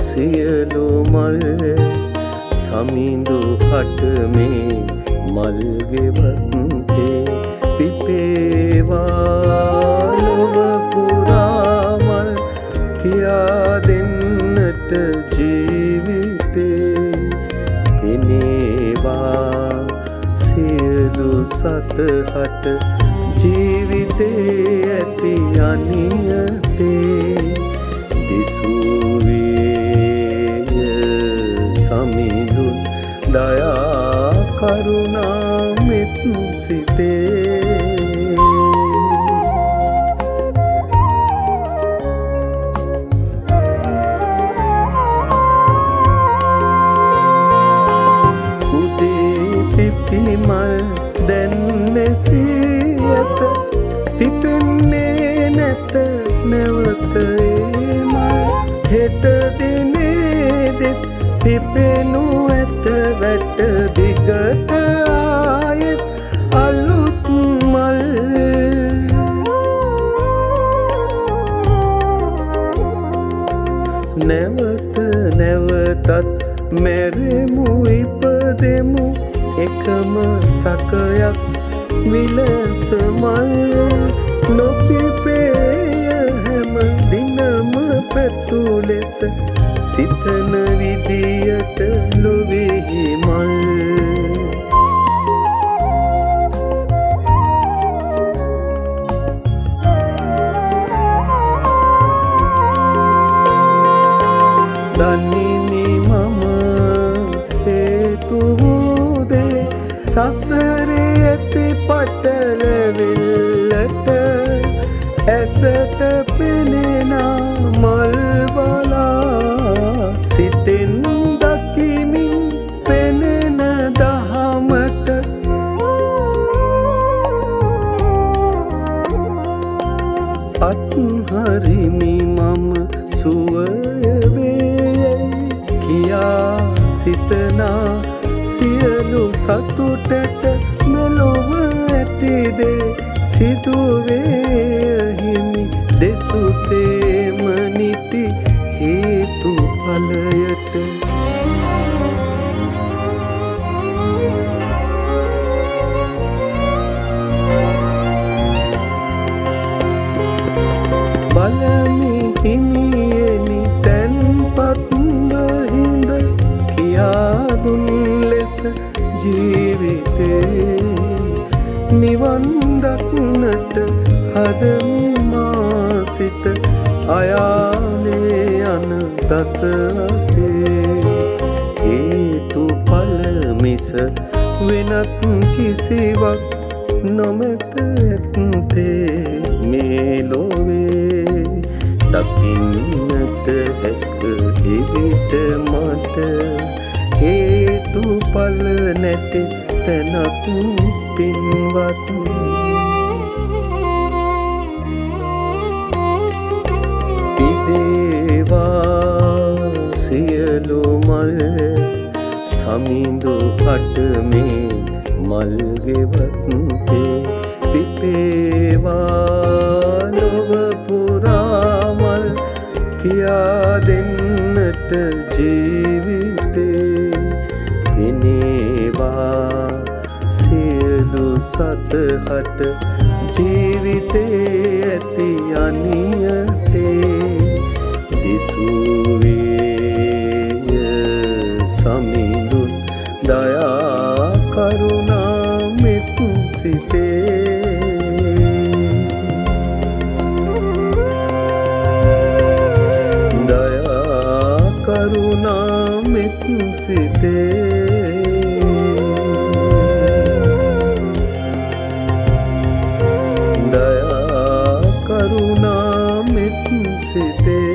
සියලු මල් සමිඳු හට මේ මල් ගෙවත්තේ පිපේවා ලොව පුරා මල් කියා දෙන්නට ජීවිතේ පිනේවා සියලු සතහට ජීවිතේ ඇති අනියතේ සමිඳුන් දයා කරුණා මෙත් සිතේ උදේ පිපිමල් දැන් නැසී ඇත පිපෙන්නේ නැත නැවත ඒ මල් හෙට දිනේ දෙත් පිපෙනු ඇත වැට දිගට ආයෙත් අලුත් මල් නැවත නැවතත් මැරෙමු ඉපදෙමු එකම සකයක් විලස මල් නොපිපේය හැම දිනම පැතු ලෙස සිතන විදියට ලොවෙහි මල් දනිමි මම හේතු වූදේ සසරේ ඇති පටලවිල්ලට ඇසට පෙනෙනා මල් බලා සිතෙන් දකිමින් පෙනෙන දහමට අත්හරිමි මම සුවය වේයයි කියා සිතනා සියලු සතුටට මෙලොව ඇතිදේ සිදුවේ හිමි දෙසුසේම නිති හේතු ඵලයට බලමි හිමියෙනි තැන්පත් හිඳ කියා දුන් ලෙස ජීවිතේ නිවන් දක්නට හදමි මා සිත අයාලේ යන දස අතේ හේතු ඵල මිස වෙනත් කිසිවක් නොමැත ඇත්තේ මේ ලොවේ දකින්නට හැක එවිට මට හේතු ඵල නැති තැනක් පින්වත් පිදේවා සියලු මල් සමිඳු හට මේ මල් ගෙවත්තේ පිපේවා ලොව පුරා මල් කියා දෙන්නට ජීවිතේ පිනේවා සියලු සතහට ජීවිතේ ඇති අනියතේ දිසුවේ සමිඳුන් දයා කරුණා මෙත් සිතේ දයා කරුණා මෙත් සිතේ දයා කරුණා මෙත් සිතේ